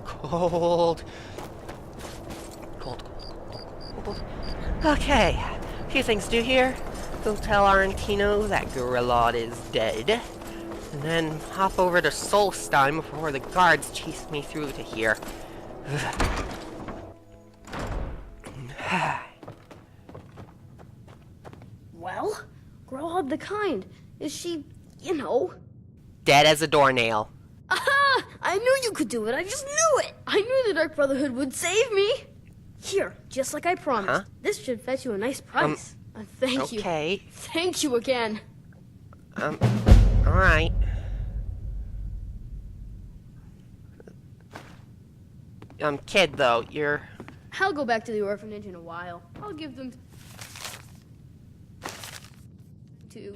Cold. Cold. Okay, a few things to do here. Go tell Arantino that Gorillot is dead. And then hop over to Solstein before the guards chase me through to here. Well, Growhub the Kind. Is she, Dead as a doornail. Aha! I knew you could do it. I just knew it. I knew the Dark Brotherhood would save me. Here, just like I promised. Huh? This should fetch you a nice price. Thank you. Okay. Thank you again. Alright. Kid, though, you're... I'll go back to the orphanage in a while. I'll give them to,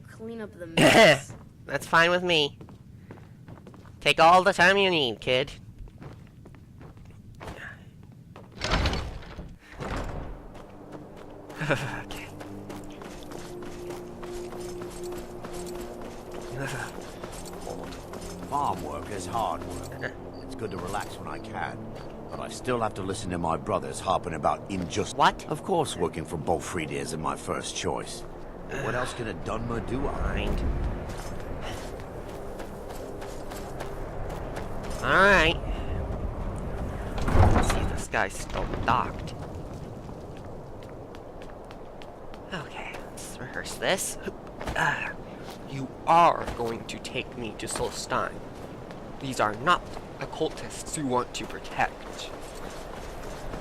clean up the mess. That's fine with me. Take all the time you need, kid. Okay. Farm work is hard work. It's good to relax when I can. But I still have to listen to my brothers harping about injustice. What? Of course, working for Bolfrida isn't my first choice. But what else can a Dunmer do? Mind. Alright. Let's see if this guy's still docked. Okay, let's rehearse this. You are going to take me to Solstein. These are not occultists you want to protect.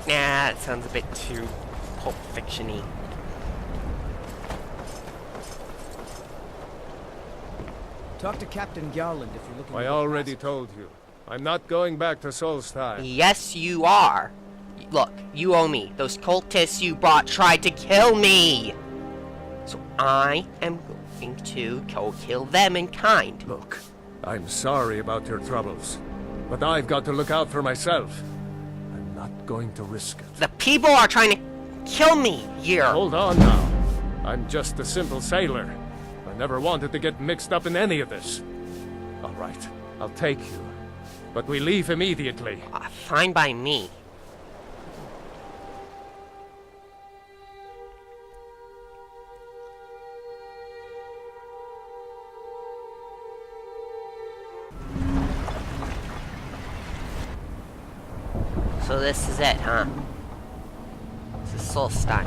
Nah, it sounds a bit too Pulp Fiction-y. Talk to Captain Garland if you're looking... I already told you. I'm not going back to Solstein. Yes, you are. Look, you owe me. Those cultists you brought tried to kill me. So I am going to go kill them in kind. Look, I'm sorry about your troubles, but I've got to look out for myself. I'm not going to risk it. The people are trying to kill me here. Hold on now. I'm just a simple sailor. I never wanted to get mixed up in any of this. All right, I'll take you. But we leave immediately. Fine by me. So this is it, huh? This is Solstein.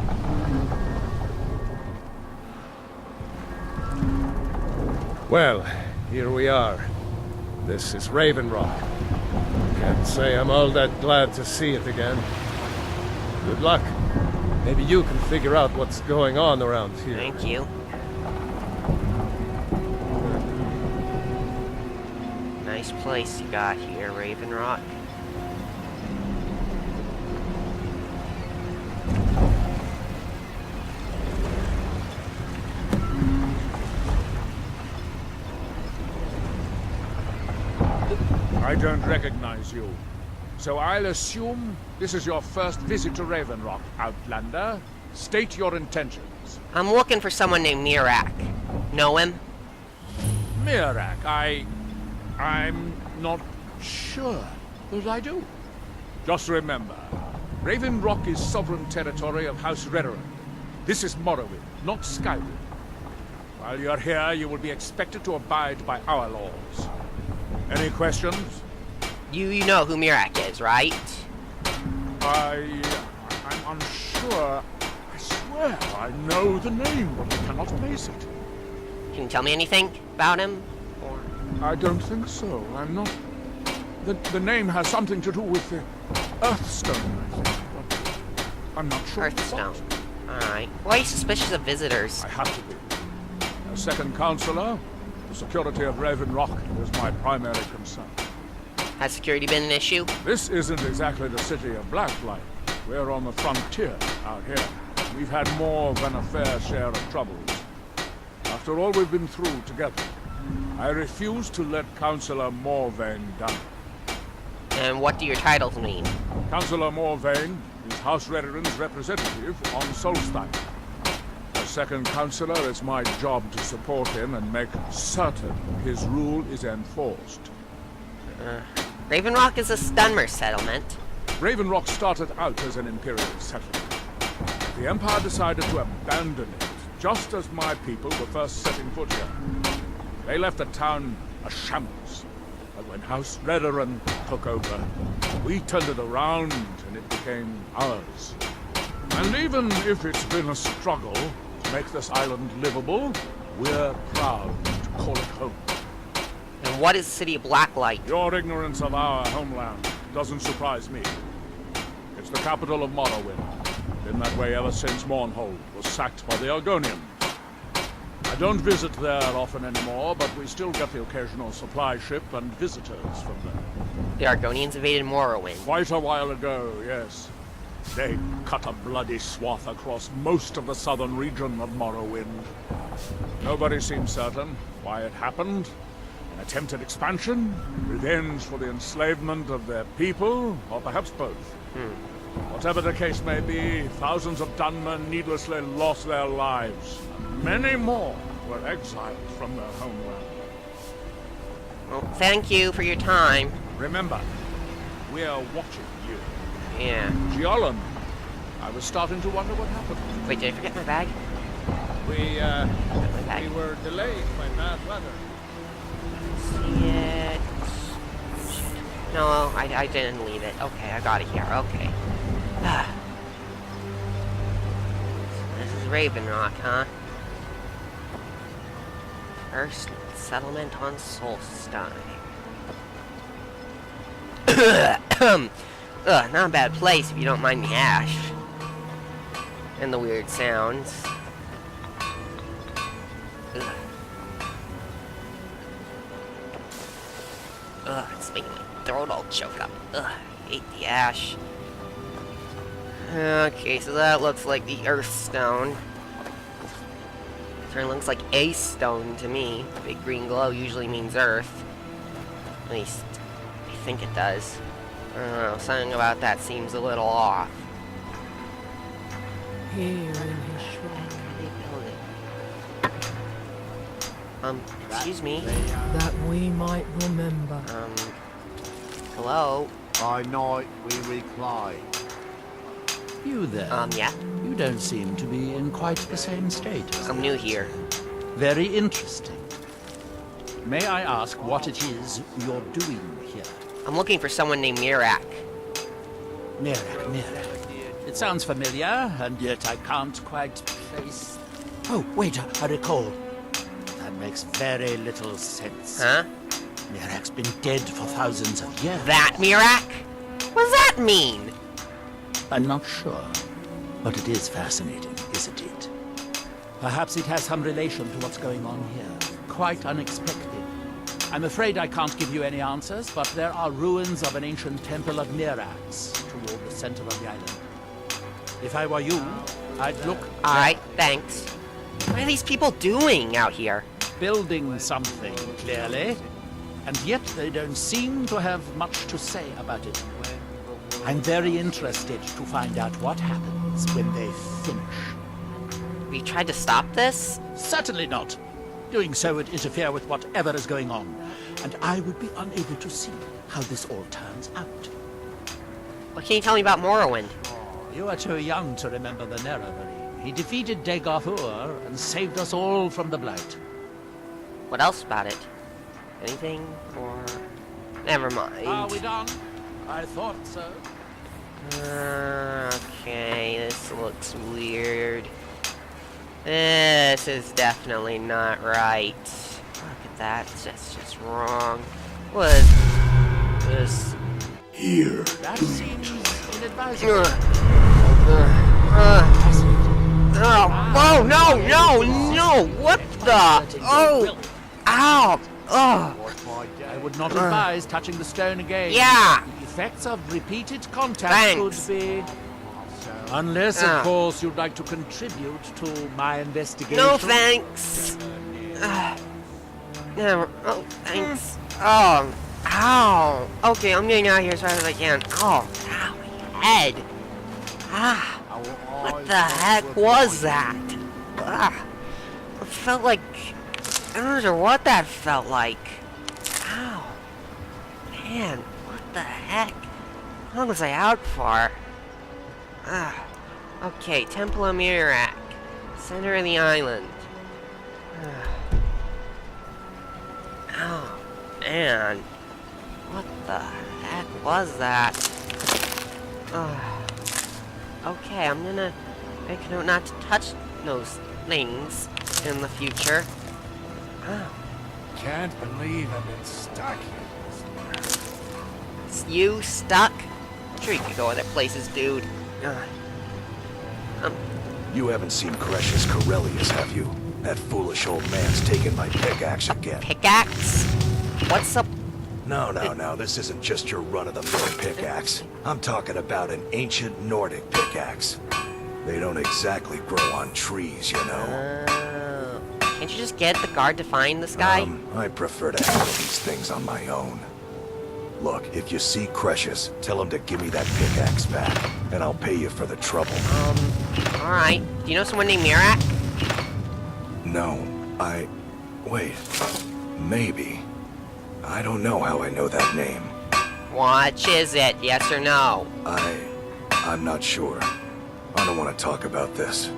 Well, here we are. This is Raven Rock. Can't say I'm all that glad to see it again. Good luck. Maybe you can figure out what's going on around here. Thank you. Nice place you got here, Raven Rock. I don't recognize you. So I'll assume this is your first visit to Raven Rock, Outlander. State your intentions. I'm looking for someone named Mirak. Know him? Mirak, I'm not sure that I do. Just remember, Raven Rock is sovereign territory of House Redoran. This is Morrowind, not Skyrim. While you're here, you will be expected to abide by our laws. Any questions? You know who Mirak is, right? I'm unsure. I swear I know the name, but I cannot place it. Can you tell me anything about him? Or... I don't think so. I'm not... The name has something to do with the Earthstone, I think, but I'm not sure. Hearthstone. Alright. Why are you suspicious of visitors? I have to be. As second counselor, the security of Raven Rock is my primary concern. Has security been an issue? This isn't exactly the city of Blacklight. We're on the frontier out here. We've had more than a fair share of troubles. After all we've been through together, I refuse to let Councillor Morvain die. And what do your titles mean? Councillor Morvain is House Redoran's representative on Solstein. As second councillor, it's my job to support him and make certain his rule is enforced. Raven Rock is a Stunmer settlement. Raven Rock started out as an Imperial settlement. The Empire decided to abandon it, just as my people were first setting foot here. They left the town a shambles. But when House Redoran took over, we turned it around and it became ours. And even if it's been a struggle to make this island livable, we're proud to call it home. And what is City of Blacklight? Your ignorance of our homeland doesn't surprise me. It's the capital of Morrowind. Been that way ever since Mournhold was sacked by the Argonians. I don't visit there often anymore, but we still get the occasional supply ship and visitors from there. The Argonians invaded Morrowind. Quite a while ago, yes. They cut a bloody swath across most of the southern region of Morrowind. Nobody seems certain why it happened. An attempted expansion, revenge for the enslavement of their people, or perhaps both. Whatever the case may be, thousands of Dunmen needlessly lost their lives. And many more were exiled from their homeland. Well, thank you for your time. Remember, we are watching you. Yeah. Giolan, I was starting to wonder what happened. Wait, did I forget my bag? We My bag. were delayed by bad weather. See it. Shit. No, I didn't leave it. Okay, I got it here. Okay. This is Raven Rock, huh? First settlement on Solstein. Not a bad place if you don't mind the ash. And the weird sounds. It's making my throat all choke up. Hate the ash. Okay, so that looks like the Earth Stone. It looks like a stone to me. Big green glow usually means Earth. At least, I think it does. I don't know, something about that seems a little off. Here in his shrine, Excuse me. that we might remember. Hello? By night we recline. You there? Yeah? You don't seem to be in quite the same state. I'm new here. Very interesting. May I ask what it is you're doing here? I'm looking for someone named Mirak. Mirak. It sounds familiar, and yet I can't quite place... Oh, wait, I recall. That makes very little sense. Huh? Mirak's been dead for thousands of years. That Mirak? What does that mean? I'm not sure, but it is fascinating, isn't it? Perhaps it has some relation to what's going on here. Quite unexpected. I'm afraid I can't give you any answers, but there are ruins of an ancient temple of Mirax toward the center of the island. If I were you, I'd look... Alright, thanks. What are these people doing out here? Building something, clearly. And yet they don't seem to have much to say about it. I'm very interested to find out what happens when they finish. We tried to stop this? Certainly not. Doing so would interfere with whatever is going on, and I would be unable to see how this all turns out. What can you tell me about Morrowind? You are too young to remember the Nerevari. He defeated Dagorhur and saved us all from the Blight. What else about it? Anything? Or... Never mind. Are we done? I thought so. Okay, this looks weird. This is definitely not right. Look at that, that's just wrong. What is this? Here. That seems inadvisable. Oh, no! What the? Oh! Ow! Oh! I would not advise touching the stone again. Yeah! The effects of repeated contact Thanks. could be... Unless, of course, you'd like to contribute to my investigation. No thanks! Never. Oh, thanks. Oh. Ow! Okay, I'm getting out of here as fast as I can. Oh, ow, my head! Ah! What the heck was that? Ah! It felt like... I don't know what that felt like. Ow. Man, what the heck? How long was I out for? Okay, Temple of Mirak. Center of the island. Oh, man. What the heck was that? Okay, I'm gonna make a note not to touch those things in the future. Can't believe I've been stuck here. It's you stuck? I'm sure you could go other places, dude. You haven't seen Cretius Corellius, have you? That foolish old man's taken my pickaxe again. Pickaxe? What's up? No, this isn't just your run-of-the-mill pickaxe. I'm talking about an ancient Nordic pickaxe. They don't exactly grow on trees, you know. Can't you just get the guard to find this guy? I prefer to handle these things on my own. Look, if you see Cretius, tell him to give me that pickaxe back, and I'll pay you for the trouble. Alright. Do you know someone named Mirak? No, wait. Maybe. I don't know how I know that name. Which is it? Yes or no? I'm not sure. I don't want to talk about this.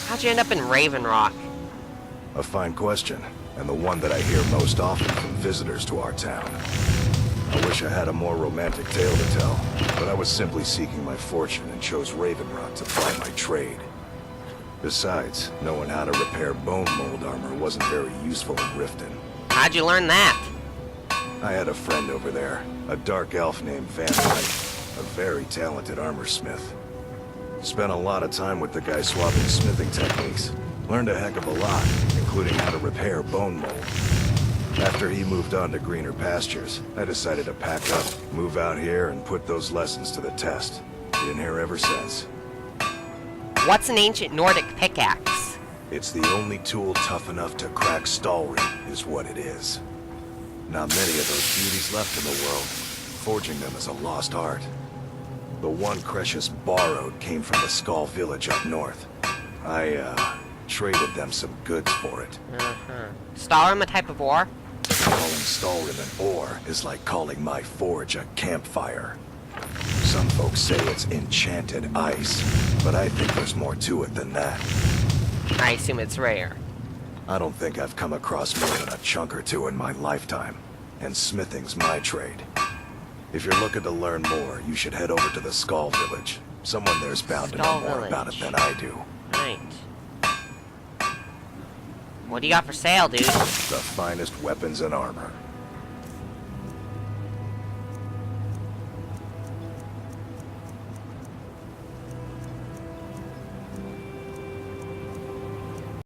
How'd you end up in Raven Rock? A fine question, and the one that I hear most often from visitors to our town. I wish I had a more romantic tale to tell, but I was simply seeking my fortune and chose Raven Rock to ply my trade. Besides, knowing how to repair bone mold armor wasn't very useful in Riften. How'd you learn that? I had a friend over there, a dark elf named Van Dyke, a very talented armor smith. Spent a lot of time with the guy swapping smithing techniques. Learned a heck of a lot, including how to repair bone mold. After he moved on to greener pastures, I decided to pack up, move out here, and put those lessons to the test. Been here ever since. What's an ancient Nordic pickaxe? It's the only tool tough enough to crack Stalry, is what it is. Not many of those beauties left in the world. Forging them is a lost art. The one Cretius borrowed came from the Skull village up north. I, traded them some goods for it. Stalrim a type of ore? Calling Stalrim an ore is like calling my forge a campfire. Some folks say it's enchanted ice, but I think there's more to it than that. I assume it's rare. I don't think I've come across more than a chunk or two in my lifetime, and smithing's my trade. If you're looking to learn more, you should head over to the Skull village. Someone there's bound to know more about it than I do. Right. What do you got for sale, dude? The finest weapons and armor.